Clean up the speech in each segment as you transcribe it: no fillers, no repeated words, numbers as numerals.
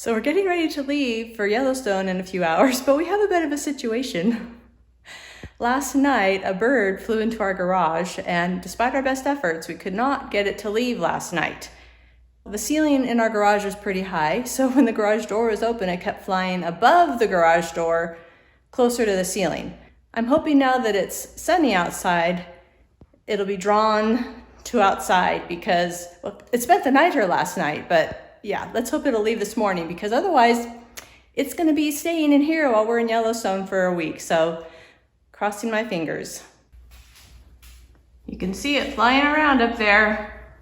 So we're getting ready to leave for Yellowstone in a few hours, but we have a bit of a situation. Last night, a bird flew into our garage, and despite our best efforts, we could not get it to leave last night. The ceiling in our garage is pretty high, so when the garage door was open, it kept flying above the garage door, closer to the ceiling. I'm hoping now that it's sunny outside, it'll be drawn to outside because, well, it spent the night here last night, but yeah, let's hope it'll leave this morning because otherwise it's gonna be staying in here while we're in Yellowstone for a week. So crossing my fingers. You can see it flying around up there,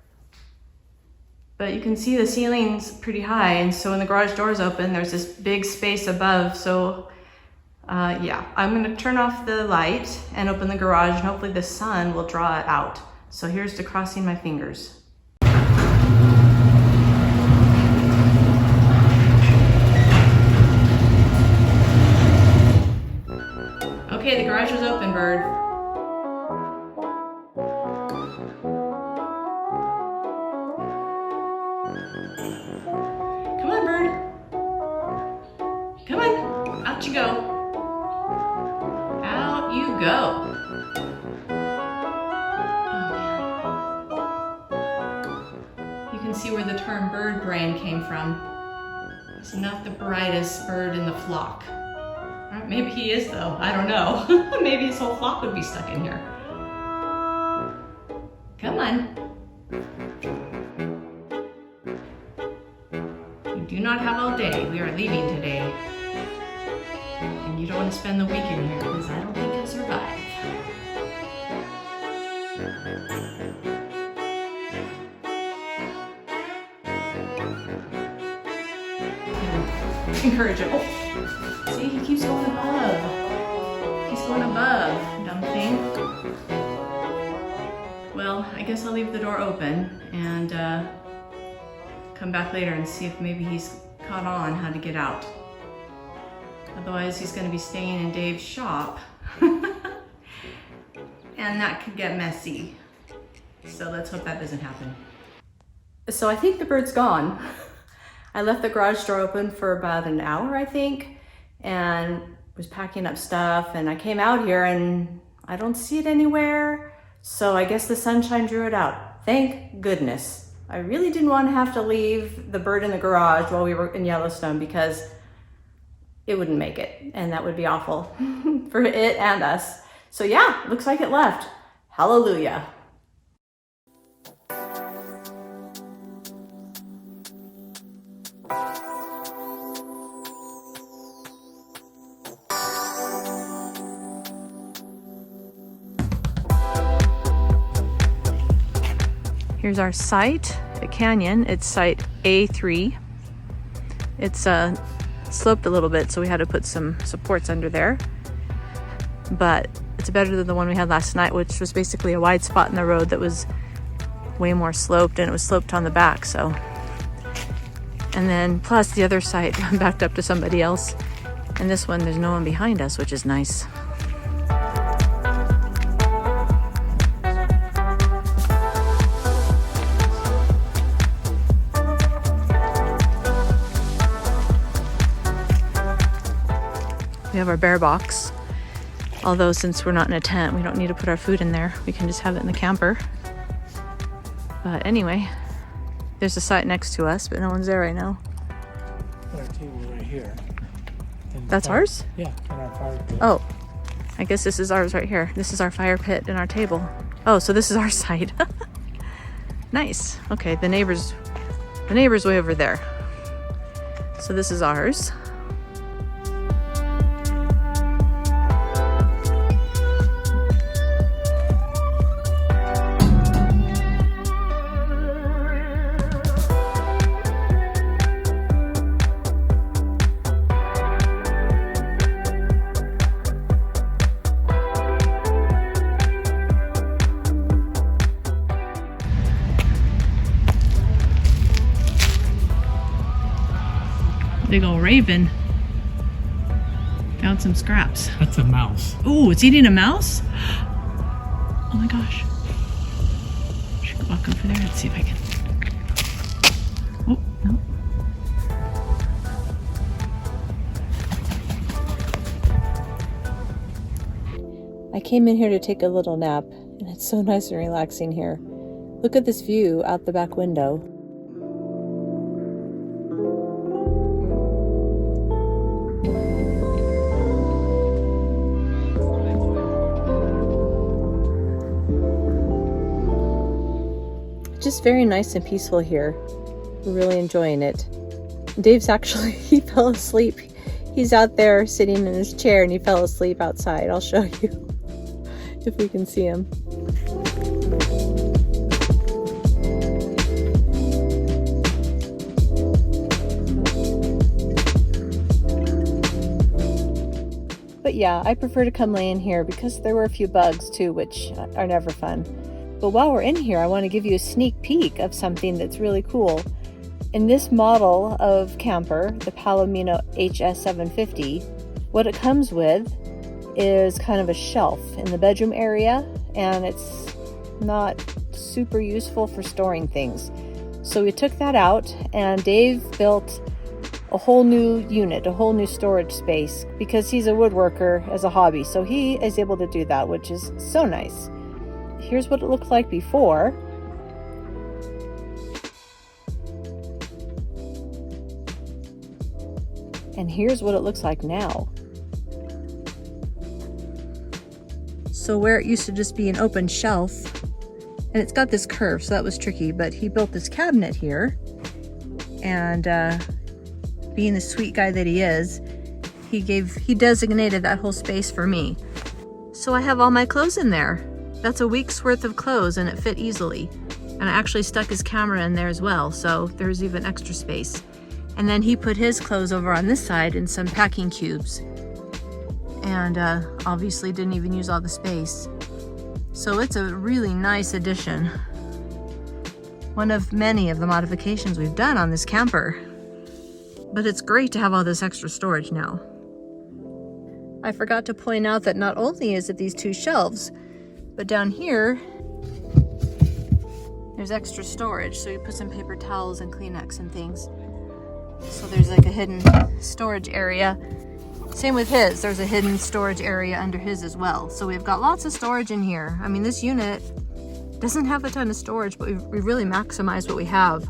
but you can see the ceiling's pretty high. And so when the garage door's open, there's this big space above. So yeah, I'm gonna turn off the light and open the garage and hopefully the sun will draw it out. So here's to crossing my fingers. Okay, the garage is open, bird. Come on, bird. Come on, out you go. Out you go. You can see where the term bird brain came from. He's not the brightest bird in the flock. Maybe he is though, I don't know. Maybe his whole flock would be stuck in here. Come on. You do not have all day. We are leaving today. And you don't want to spend the weekend here because I don't think you'll survive. Encourage it. Oh. See, he keeps going above. He's going above, dumb thing. Well, I guess I'll leave the door open and come back later and see if maybe he's caught on how to get out. Otherwise, he's going to be staying in Dave's shop. And that could get messy. So let's hope that doesn't happen. So I think the bird's gone. I left the garage door open for about an hour, I think, and was packing up stuff, and I came out here and I don't see it anywhere. So I guess the sunshine drew it out. Thank goodness. I really didn't want to have to leave the bird in the garage while we were in Yellowstone because it wouldn't make it, and that would be awful for it and us. So yeah, looks like it left. Hallelujah. Here's our site, a canyon. It's site A3. It's sloped a little bit, so we had to put some supports under there. But it's better than the one we had last night, which was basically a wide spot in the road that was way more sloped, and it was sloped on the back, so. And then plus the other site backed up to somebody else. And this one, there's no one behind us, which is nice. We have our bear box, although since we're not in a tent, we don't need to put our food in there. We can just have it in the camper. But anyway, there's a site next to us, but no one's there right now. Our table right here. That's ours? Yeah, and our fire pit. Oh, I guess this is ours right here. This is our fire pit and our table. Oh, so this is our site. Nice. Okay, the neighbor's way over there. So this is ours. Big ol' raven. Found some scraps. That's a mouse. Ooh, it's eating a mouse? Oh my gosh. Should walk over there and see if I can. Oh, no. I came in here to take a little nap, and it's so nice and relaxing here. Look at this view out the back window. Just very nice and peaceful here. We're really enjoying it. Dave's actually, he fell asleep. He's out there sitting in his chair and he fell asleep outside. I'll show you if we can see him. But yeah, I prefer to come lay in here because there were a few bugs too, which are never fun. But while we're in here, I want to give you a sneak peek of something that's really cool. In this model of camper, the Palomino HS750, what it comes with is kind of a shelf in the bedroom area, and it's not super useful for storing things. So we took that out, and Dave built a whole new unit, a whole new storage space, because he's a woodworker as a hobby. So he is able to do that, which is so nice. Here's what it looked like before. And here's what it looks like now. So where it used to just be an open shelf, and it's got this curve, so that was tricky, but he built this cabinet here, and being the sweet guy that he is, he designated that whole space for me. So I have all my clothes in there. That's a week's worth of clothes, and it fit easily. And I actually stuck his camera in there as well, so there's even extra space. And then he put his clothes over on this side in some packing cubes. And obviously didn't even use all the space. So it's a really nice addition. One of many of the modifications we've done on this camper. But it's great to have all this extra storage now. I forgot to point out that not only is it these two shelves, but down here, there's extra storage. So you put some paper towels and Kleenex and things. So there's like a hidden storage area. Same with his, there's a hidden storage area under his as well. So we've got lots of storage in here. I mean, this unit doesn't have a ton of storage, but we really maximize what we have.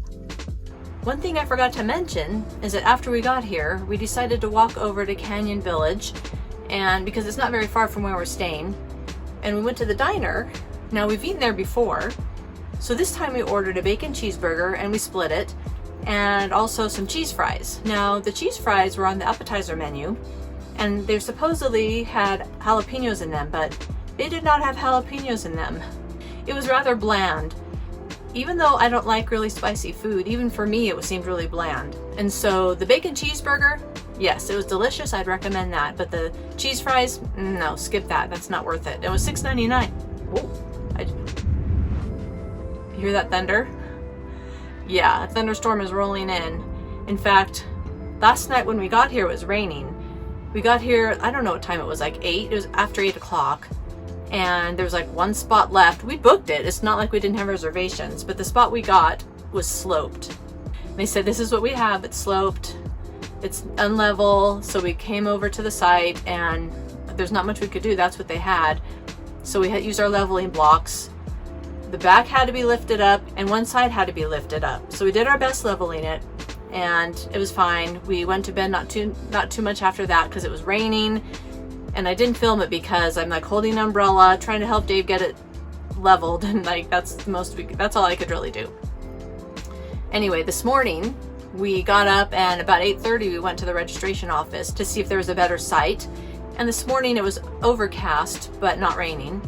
One thing I forgot to mention is that after we got here, we decided to walk over to Canyon Village, and because it's not very far from where we're staying, and we went to the diner. Now we've eaten there before, so this time we ordered a bacon cheeseburger and we split it, and also some cheese fries. Now the cheese fries were on the appetizer menu, and they supposedly had jalapenos in them, but they did not have jalapenos in them. It was rather bland. Even though I don't like really spicy food, even for me it seemed really bland. And so the bacon cheeseburger, yes, it was delicious, I'd recommend that. But the cheese fries, no, skip that, that's not worth it. It was $6.99. Oh, you hear that thunder? Yeah, a thunderstorm is rolling in. In fact, last night when we got here it was raining. We got here, I don't know what time it was, like 8, it was after 8 o'clock. And there was like one spot left. We booked it. It's not like we didn't have reservations, but the spot we got was sloped. They said, this is what we have. It's sloped. It's unlevel. So we came over to the site and there's not much we could do. That's what they had. So we had used our leveling blocks. The back had to be lifted up and one side had to be lifted up. So we did our best leveling it and it was fine. We went to bed not too much after that because it was raining. And I didn't film it because I'm like holding an umbrella, trying to help Dave get it leveled, and like that's all I could really do. Anyway, this morning we got up and about 8:30 we went to the registration office to see if there was a better site. And this morning it was overcast but not raining.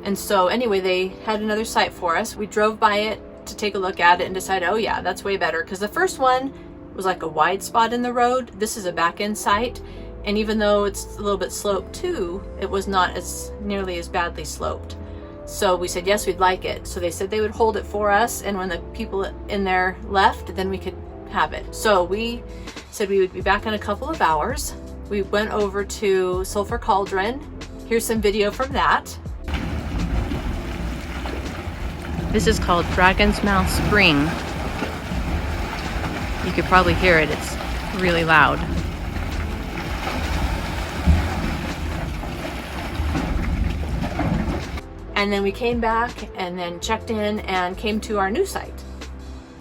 And so anyway, they had another site for us. We drove by it to take a look at it and decided, oh yeah, that's way better, because the first one was like a wide spot in the road. This is a back end site. And even though it's a little bit sloped too, it was not as nearly as badly sloped. So we said, yes, we'd like it. So they said they would hold it for us. And when the people in there left, then we could have it. So we said we would be back in a couple of hours. We went over to Sulphur Cauldron. Here's some video from that. This is called Dragon's Mouth Spring. You could probably hear it. It's really loud. And then we came back and then checked in and came to our new site.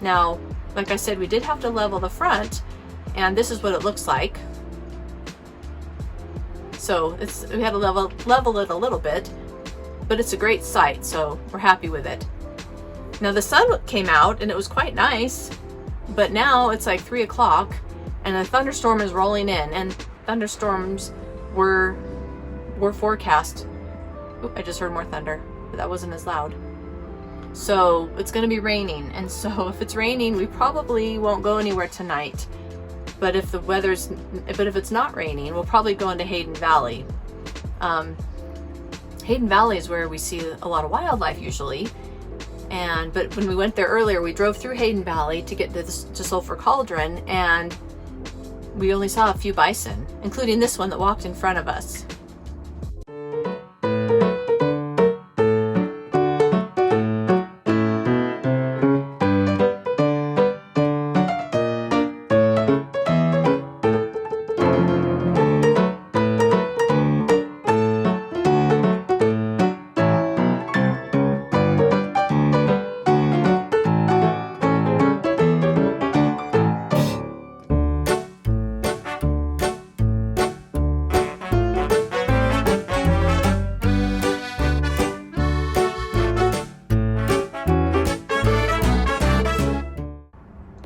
Now, like I said, we did have to level the front, and this is what it looks like. So we had to level it a little bit, but it's a great site, so we're happy with it. Now the sun came out and it was quite nice, but now it's like 3 o'clock and a thunderstorm is rolling in, and thunderstorms were forecast. Oop, I just heard more thunder, but that wasn't as loud. So it's going to be raining, and so if it's raining, we probably won't go anywhere tonight. But if it's not raining, we'll probably go into Hayden Valley. Hayden Valley is where we see a lot of wildlife usually. But when we went there earlier, we drove through Hayden Valley to get to Sulphur Cauldron, and we only saw a few bison, including this one that walked in front of us.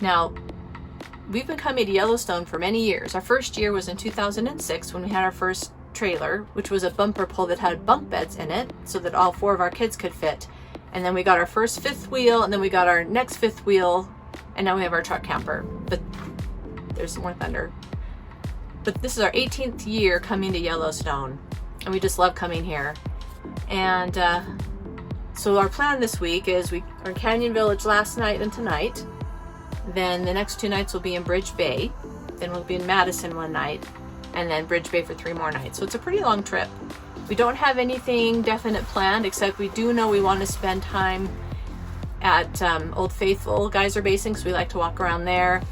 Now, we've been coming to Yellowstone for many years. Our first year was in 2006 when we had our first trailer, which was a bumper pull that had bunk beds in it so that all 4 of our kids could fit. And then we got our first 5th wheel, and then we got our next 5th wheel, and now we have our truck camper. But there's some more thunder. But this is our 18th year coming to Yellowstone, and we just love coming here. And so our plan this week is we are in Canyon Village last night and tonight. Then the next 2 nights will be in Bridge Bay. Then we'll be in Madison one night, and then Bridge Bay for 3 more nights. So it's a pretty long trip. We don't have anything definite planned, except we do know we want to spend time at Old Faithful Geyser Basin, because we like to walk around there.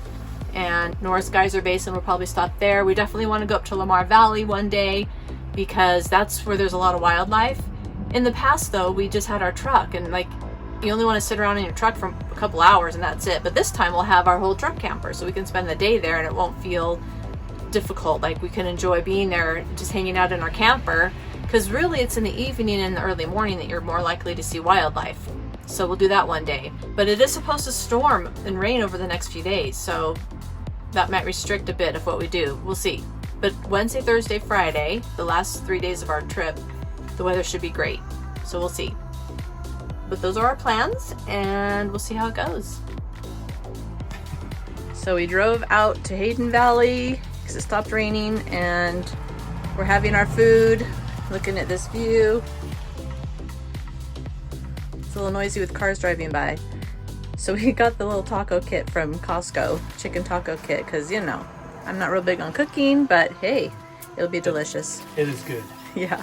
And North Geyser Basin, we'll probably stop there. We definitely want to go up to Lamar Valley one day, because that's where there's a lot of wildlife. In the past though, we just had our truck, and like, you only want to sit around in your truck for a couple hours and that's it. But this time we'll have our whole truck camper, so we can spend the day there and it won't feel difficult. Like, we can enjoy being there, just hanging out in our camper, because really it's in the evening and the early morning that you're more likely to see wildlife. So we'll do that one day. But it is supposed to storm and rain over the next few days, so that might restrict a bit of what we do. We'll see. But Wednesday, Thursday, Friday, the last 3 days of our trip, the weather should be great. So we'll see. But those are our plans, and we'll see how it goes. So we drove out to Hayden Valley because it stopped raining, and we're having our food, looking at this view. It's a little noisy with cars driving by. So we got the little taco kit from Costco, chicken taco kit, because, you know, I'm not real big on cooking, but hey, it'll be delicious. It is good. Yeah.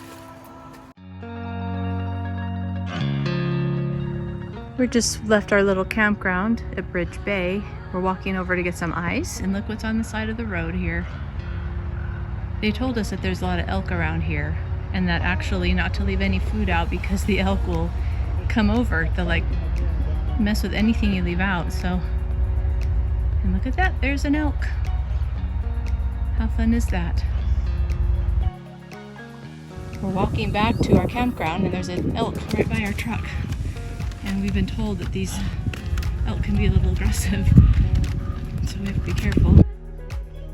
We just left our little campground at Bridge Bay. We're walking over to get some ice, and look what's on the side of the road here. They told us that there's a lot of elk around here, and that actually not to leave any food out because the elk will come over. They'll like mess with anything you leave out. So, and look at that, there's an elk. How fun is that? We're walking back to our campground, and there's an elk right by our truck. And we've been told that these elk can be a little aggressive, so we have to be careful.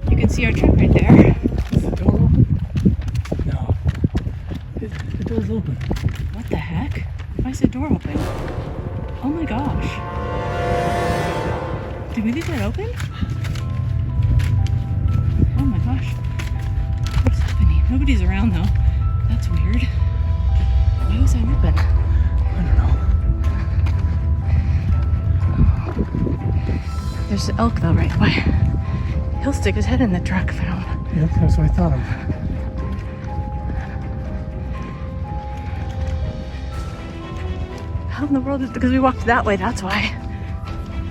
You can see our truck right there. Is the door open? No. The door's open. What the heck? Why is the door open? Oh my gosh. Did we leave that open? Oh my gosh. What's happening? Nobody's around though. That's weird. Why was that open? I don't know. There's an elk though, right? Why? He'll stick his head in the truck if I don't. Yep, that's what I thought of. How in the world is, because we walked that way, that's why.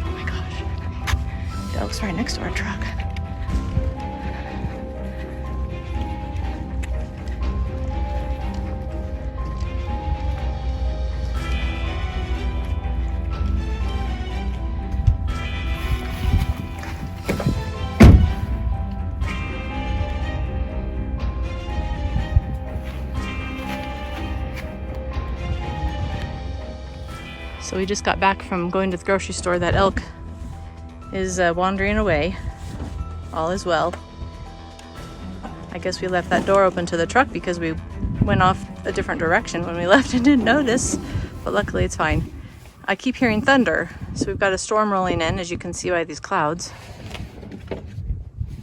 Oh my gosh. The elk's right next to our truck. So we just got back from going to the grocery store. That elk is wandering away. All is well. I guess we left that door open to the truck because we went off a different direction when we left and didn't notice, but luckily it's fine. I keep hearing thunder, so we've got a storm rolling in, as you can see by these clouds.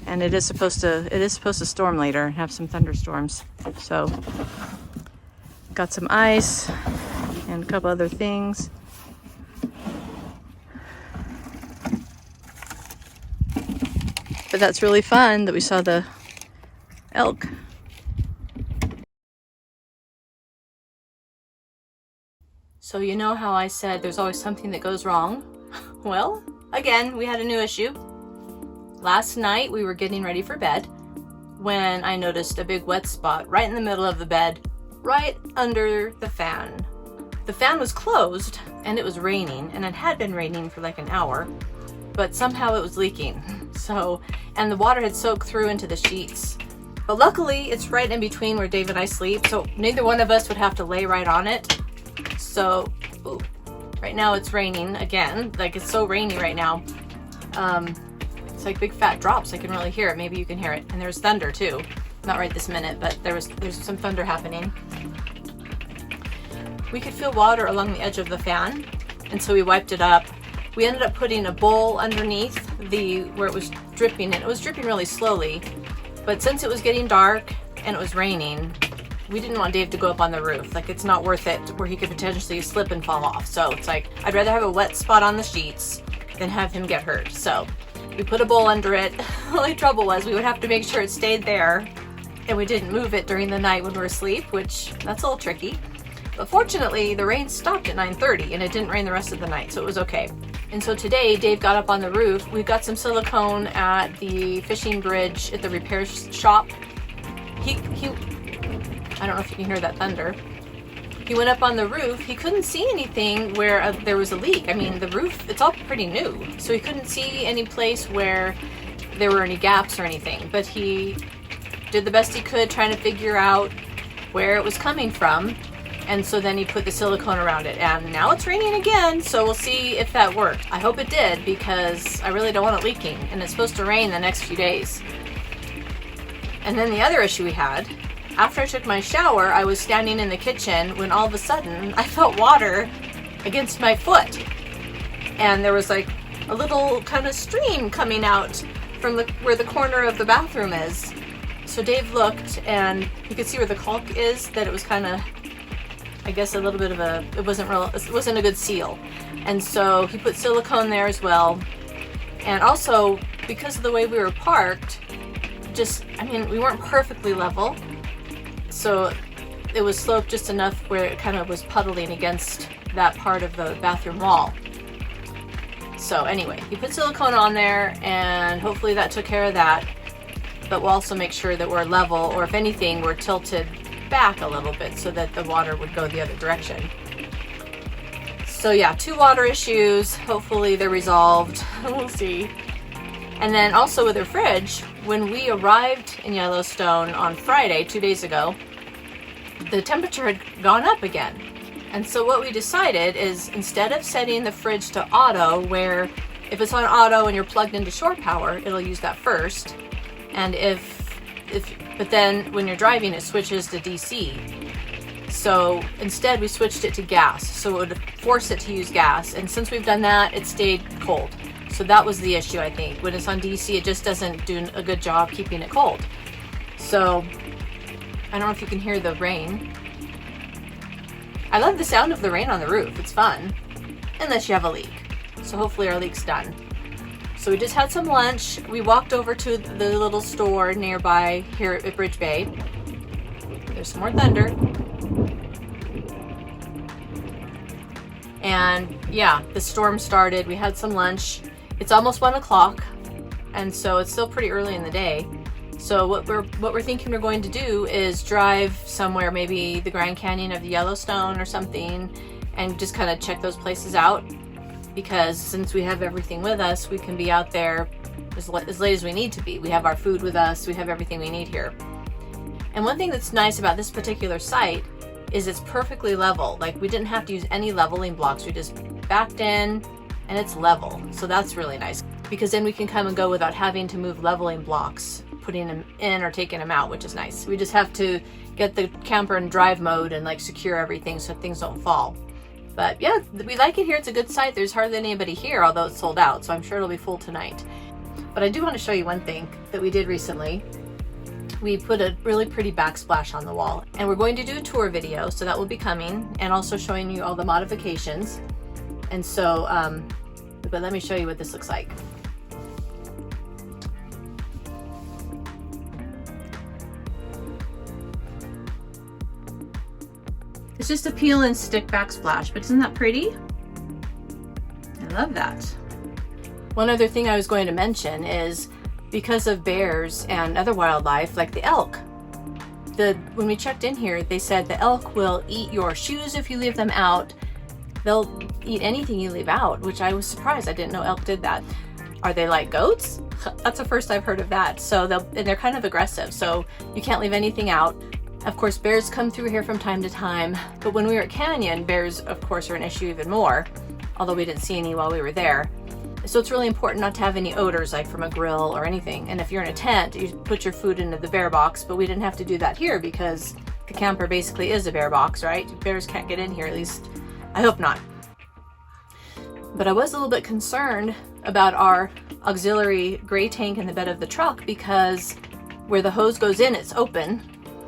And it is supposed to storm later and have some thunderstorms. So got some ice and a couple other things. But that's really fun that we saw the elk. So you know how I said there's always something that goes wrong? Well, again, we had a new issue. Last night we were getting ready for bed when I noticed a big wet spot right in the middle of the bed, right under the fan. The fan was closed and it was raining, and it had been raining for like an hour, but somehow it was leaking. And the water had soaked through into the sheets. But luckily it's right in between where Dave and I sleep, so neither one of us would have to lay right on it. So, ooh, right now it's raining again. Like, it's so rainy right now. It's like big fat drops. I can really hear it. Maybe you can hear it. And there's thunder too. Not right this minute, but there's some thunder happening. We could feel water along the edge of the fan, and so we wiped it up. We ended up putting a bowl underneath where it was dripping, and it was dripping really slowly. But since it was getting dark and it was raining, we didn't want Dave to go up on the roof. Like, it's not worth it where he could potentially slip and fall off. So it's like, I'd rather have a wet spot on the sheets than have him get hurt. So we put a bowl under it. The only trouble was we would have to make sure it stayed there, and we didn't move it during the night when we were asleep, which that's a little tricky. But fortunately, the rain stopped at 9:30 and it didn't rain the rest of the night, so it was okay. And so today, Dave got up on the roof. We've got some silicone at the fishing bridge at the repair shop. I don't know if you can hear that thunder. He went up on the roof. He couldn't see anything where there was a leak. I mean, the roof, it's all pretty new, so he couldn't see any place where there were any gaps or anything. But he did the best he could trying to figure out where it was coming from. And so then he put the silicone around it. And now it's raining again, so we'll see if that worked. I hope it did, because I really don't want it leaking. And it's supposed to rain the next few days. And then the other issue we had, after I took my shower, I was standing in the kitchen when all of a sudden I felt water against my foot. And there was like a little kind of stream coming out from where the corner of the bathroom is. So Dave looked, and you could see where the caulk is, that it was kind of, I guess, a little bit of it wasn't a good seal. And so he put silicone there as well. And also, because of the way we were parked, we weren't perfectly level. So it was sloped just enough where it kind of was puddling against that part of the bathroom wall. So anyway, he put silicone on there, and hopefully that took care of that. But we'll also make sure that we're level, or if anything, we're tilted back a little bit so that the water would go the other direction. So yeah, 2 water issues. Hopefully they're resolved. We'll see. And then also with the fridge, when we arrived in Yellowstone on Friday, 2 days ago, the temperature had gone up again. And so what we decided is, instead of setting the fridge to auto, where if it's on auto and you're plugged into shore power, it'll use that first. And but then when you're driving, it switches to DC. So instead we switched it to gas, so it would force it to use gas. And since we've done that, it stayed cold. So that was the issue, I think. When it's on DC, it just doesn't do a good job keeping it cold. So I don't know if you can hear the rain. I love the sound of the rain on the roof. It's fun, unless you have a leak. So hopefully our leak's done. So we just had some lunch. We walked over to the little store nearby here at Bridge Bay. There's some more thunder. And yeah, the storm started. We had some lunch. It's almost 1 o'clock, and so it's still pretty early in the day. So what we're thinking we're going to do is drive somewhere, maybe the Grand Canyon of the Yellowstone or something, and just kind of check those places out. Because since we have everything with us, we can be out there as late as we need to be. We have our food with us. We have everything we need here. And one thing that's nice about this particular site is it's perfectly level. Like, we didn't have to use any leveling blocks. We just backed in and it's level. So that's really nice because then we can come and go without having to move leveling blocks, putting them in or taking them out, which is nice. We just have to get the camper in drive mode and like secure everything so things don't fall. But yeah, we like it here. It's a good site. There's hardly anybody here, although it's sold out. So I'm sure it'll be full tonight. But I do want to show you one thing that we did recently. We put a really pretty backsplash on the wall, and we're going to do a tour video. So that will be coming, and also showing you all the modifications. And so, but let me show you what this looks like. It's just a peel and stick backsplash, but isn't that pretty? I love that. One other thing I was going to mention is because of bears and other wildlife like the elk, when we checked in here, they said the elk will eat your shoes if you leave them out. They'll eat anything you leave out, which I was surprised. I didn't know elk did that. Are they like goats? That's the first I've heard of that. So they're kind of aggressive, so you can't leave anything out. Of course, bears come through here from time to time, but when we were at Canyon, bears, of course, are an issue even more, although we didn't see any while we were there. So it's really important not to have any odors, like from a grill or anything. And if you're in a tent, you put your food into the bear box, but we didn't have to do that here because the camper basically is a bear box, right? Bears can't get in here, at least I hope not. But I was a little bit concerned about our auxiliary gray tank in the bed of the truck because where the hose goes in, it's open.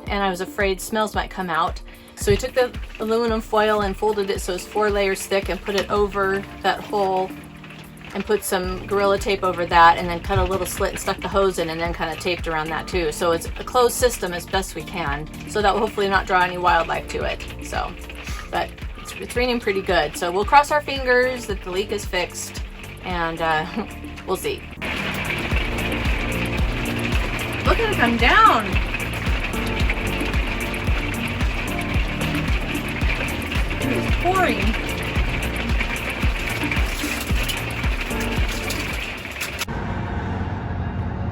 And I was afraid smells might come out. So we took the aluminum foil and folded it so it's 4 layers thick and put it over that hole and put some Gorilla Tape over that and then cut a little slit and stuck the hose in and then kind of taped around that too. So it's a closed system as best we can. So that will hopefully not draw any wildlife to it. So, but it's raining pretty good. So we'll cross our fingers that the leak is fixed and we'll see. Look at it come down. It's pouring.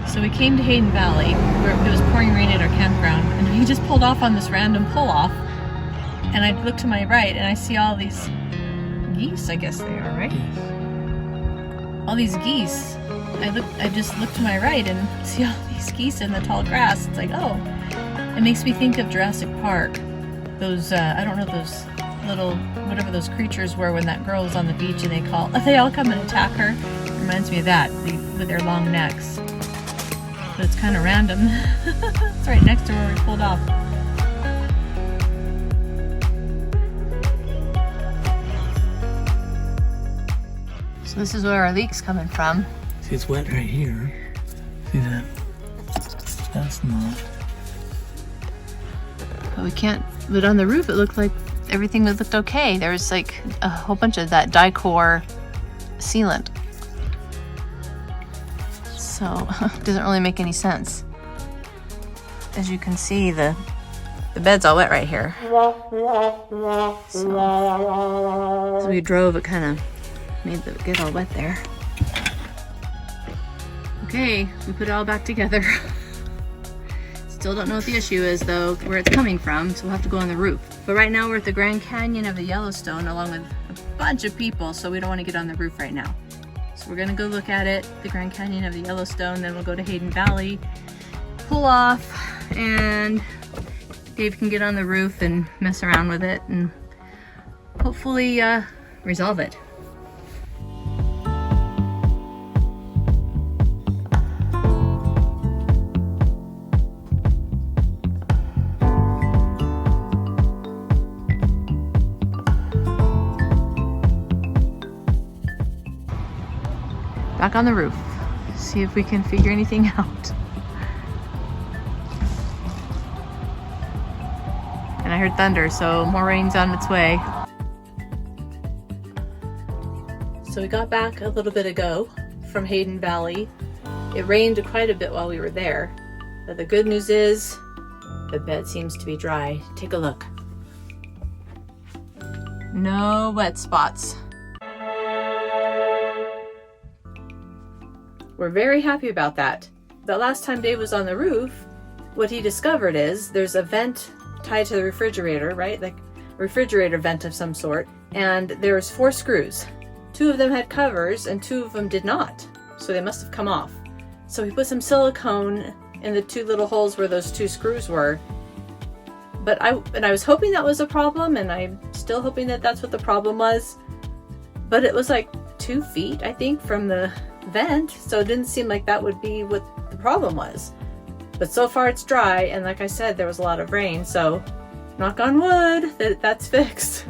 So we came to Hayden Valley where it was pouring rain at our campground, and we just pulled off on this random pull-off, and I look to my right and I see all these geese, I guess they are, right? All these geese. I just look to my right and see all these geese in the tall grass. It's like, oh, it makes me think of Jurassic Park. Those, I don't know, those little, whatever those creatures were when that girl was on the beach and they all come and attack her. It reminds me of that, with their long necks. But it's kind of random. It's right next to where we pulled off. So this is where our leak's coming from. See, it's wet right here. See that? That's not. But we can't, but on the roof it looked like everything looked okay. There was like a whole bunch of that Dicor sealant. So it doesn't really make any sense. As you can see, the bed's all wet right here. So as we drove, it kind of made it get all wet there. Okay, we put it all back together. Still don't know what the issue is though, where it's coming from, so we'll have to go on the roof. But right now we're at the Grand Canyon of the Yellowstone along with a bunch of people, so we don't want to get on the roof right now. So we're gonna go look at it, the Grand Canyon of the Yellowstone, then we'll go to Hayden Valley, pull off, and Dave can get on the roof and mess around with it and hopefully resolve it. Back on the roof, see if we can figure anything out. And I heard thunder, so more rain's on its way. So we got back a little bit ago from Hayden Valley. It rained quite a bit while we were there, but the good news is the bed seems to be dry. Take a look. No wet spots. We're very happy about that. The last time Dave was on the roof, what he discovered is there's a vent tied to the refrigerator, right? Like a refrigerator vent of some sort. And there's 4 screws. 2 of them had covers and 2 of them did not. So they must have come off. So we put some silicone in the 2 little holes where those 2 screws were. But I was hoping that was a problem, and I'm still hoping that that's what the problem was. But it was like 2 feet, I think, from the vent, so it didn't seem like that would be what the problem was. But so far it's dry, and like I said, there was a lot of rain, so knock on wood that's fixed,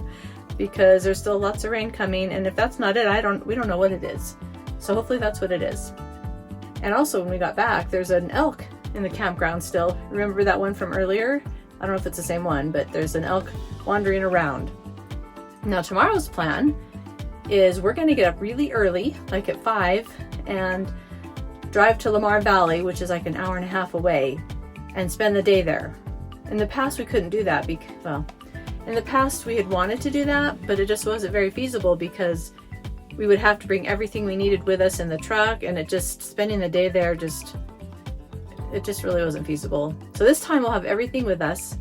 because there's still lots of rain coming, and if that's not it, we don't know what it is. So hopefully that's what it is. And also when we got back, there's an elk in the campground still. Remember that one from earlier? I don't know if it's the same one, but there's an elk wandering around. Now tomorrow's plan is we're going to get up really early, like at 5, and drive to Lamar Valley, which is like an hour and a half away, and spend the day there. In the past we couldn't do that in the past we had wanted to do that, but it just wasn't very feasible because we would have to bring everything we needed with us in the truck, and spending the day there it just really wasn't feasible. So this time we'll have everything with us,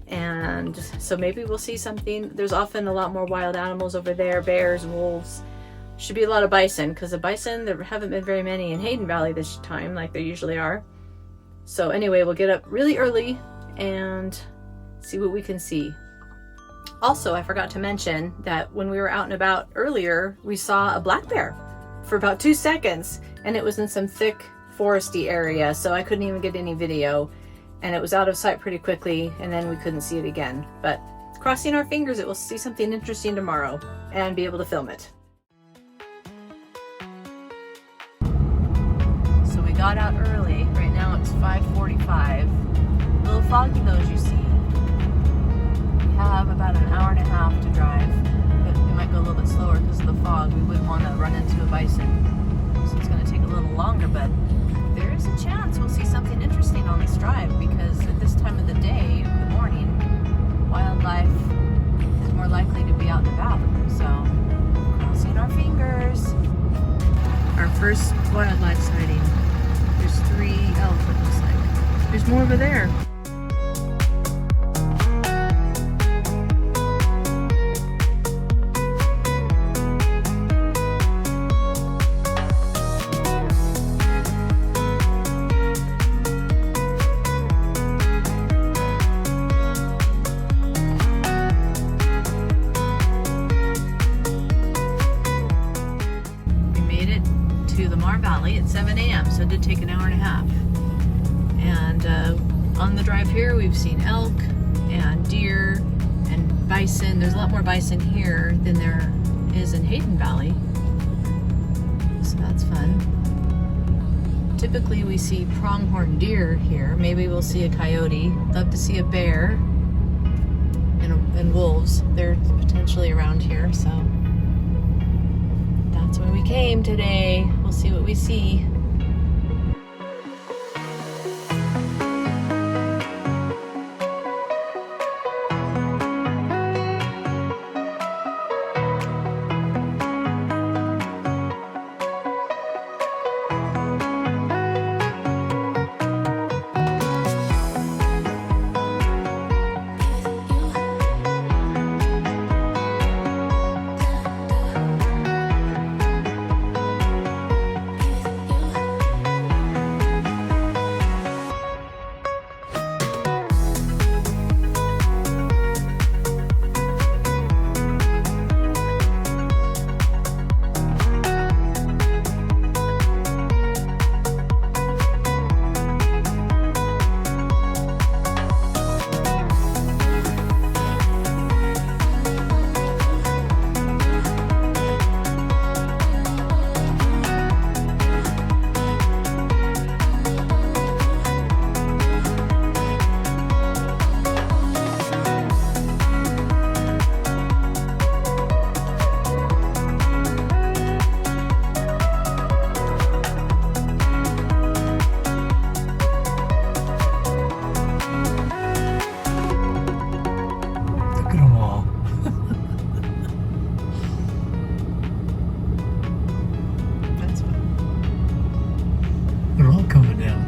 and so maybe we'll see something. There's often a lot more wild animals over there, bears, wolves. Should be a lot of bison, because the bison, there haven't been very many in Hayden Valley this time like there usually are. So anyway, we'll get up really early and see what we can see. Also, I forgot to mention that when we were out and about earlier, we saw a black bear for about 2 seconds, and it was in some thick foresty area, so I couldn't even get any video, and it was out of sight pretty quickly, and then we couldn't see it again. But crossing our fingers that we'll see something interesting tomorrow and be able to film it. So we got out early. Right now it's 5:45. A little foggy though, as you see. We have about an hour and a half to drive, but we might go a little bit slower because of the fog. We wouldn't want to run into a bison, so it's going to take a little longer, but there is a chance we'll see something interesting on this drive, because at this time of the day, the morning, wildlife is more likely to be out and about. So, crossing our fingers. Our first wildlife sighting. There's 3 elk, it looks like. There's more over there. Valley at 7 a.m. so it did take an hour and a half. And on the drive here we've seen elk and deer and bison. There's a lot more bison here than there is in Hayden Valley, so that's fun. Typically we see pronghorn deer here. Maybe we'll see a coyote. Love to see a bear and wolves. They're potentially around here, so that's where we came today. We'll see what we see.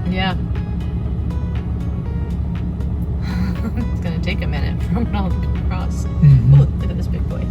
Yeah. It's gonna take a minute for them all to come across. Mm-hmm. Oh, look at this big boy.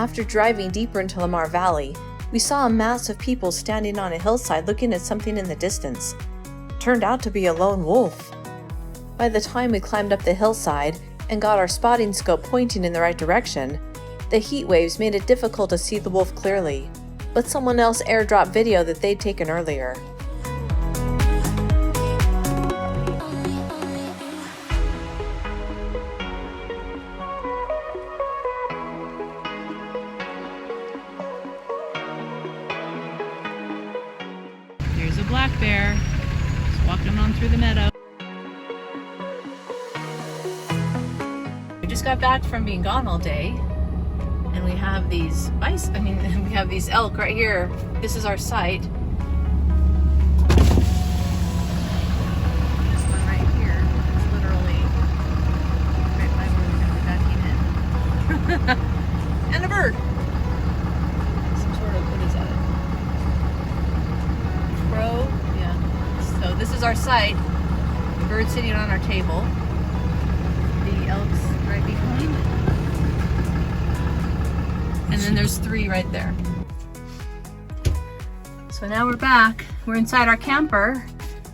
After driving deeper into Lamar Valley, we saw a mass of people standing on a hillside looking at something in the distance. Turned out to be a lone wolf. By the time we climbed up the hillside and got our spotting scope pointing in the right direction, the heat waves made it difficult to see the wolf clearly, but someone else airdropped video that they'd taken earlier. Here's a black bear, just walking on through the meadow. We just got back from being gone all day, and we have these we have these elk right here. This is our site. This one right here is literally right by where we're going to be backing in. And a bird. Some sort of, what is that? Crow? Yeah. So this is our site. The bird's sitting on our table. The elk's right behind. And then there's 3 right there. So now we're back. We're inside our camper,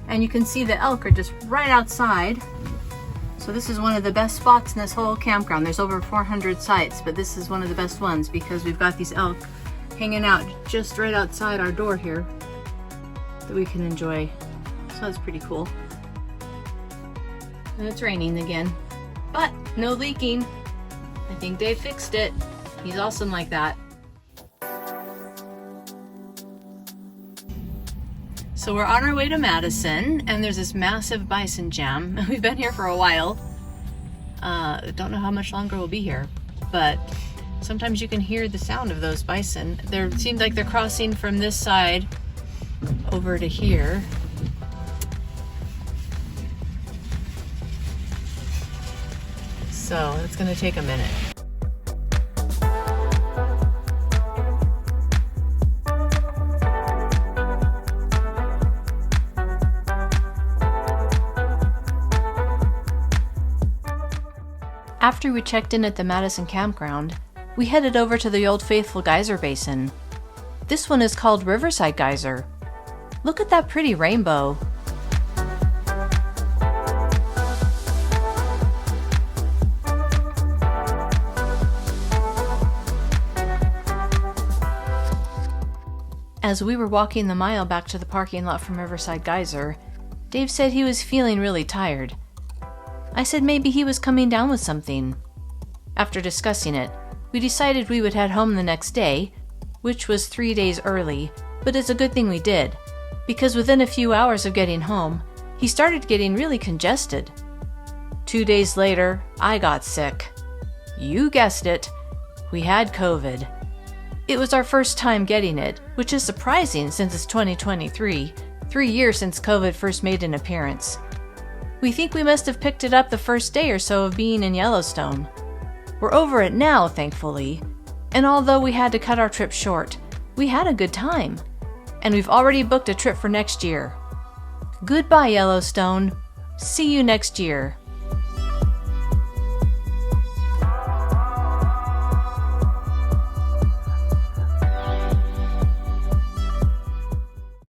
and you can see the elk are just right outside. So this is one of the best spots in this whole campground. There's over 400 sites, but this is one of the best ones because we've got these elk hanging out just right outside our door here that we can enjoy. So that's pretty cool. And it's raining again, but no leaking. I think Dave fixed it. He's awesome like that. So we're on our way to Madison, and there's this massive bison jam. We've been here for a while. Don't know how much longer we'll be here, but sometimes you can hear the sound of those bison. It seems like they're crossing from this side over to here. So it's gonna take a minute. After we checked in at the Madison campground, we headed over to the Old Faithful Geyser Basin. This one is called Riverside Geyser. Look at that pretty rainbow. As we were walking the mile back to the parking lot from Riverside Geyser, Dave said he was feeling really tired. I said maybe he was coming down with something. After discussing it, we decided we would head home the next day, which was 3 days early, but it's a good thing we did, because within a few hours of getting home, he started getting really congested. 2 days later, I got sick. You guessed it, we had COVID. It was our first time getting it, which is surprising since it's 2023, 3 years since COVID first made an appearance. We think we must have picked it up the first day or so of being in Yellowstone. We're over it now, thankfully, and although we had to cut our trip short, we had a good time, and we've already booked a trip for next year. Goodbye, Yellowstone. See you next year.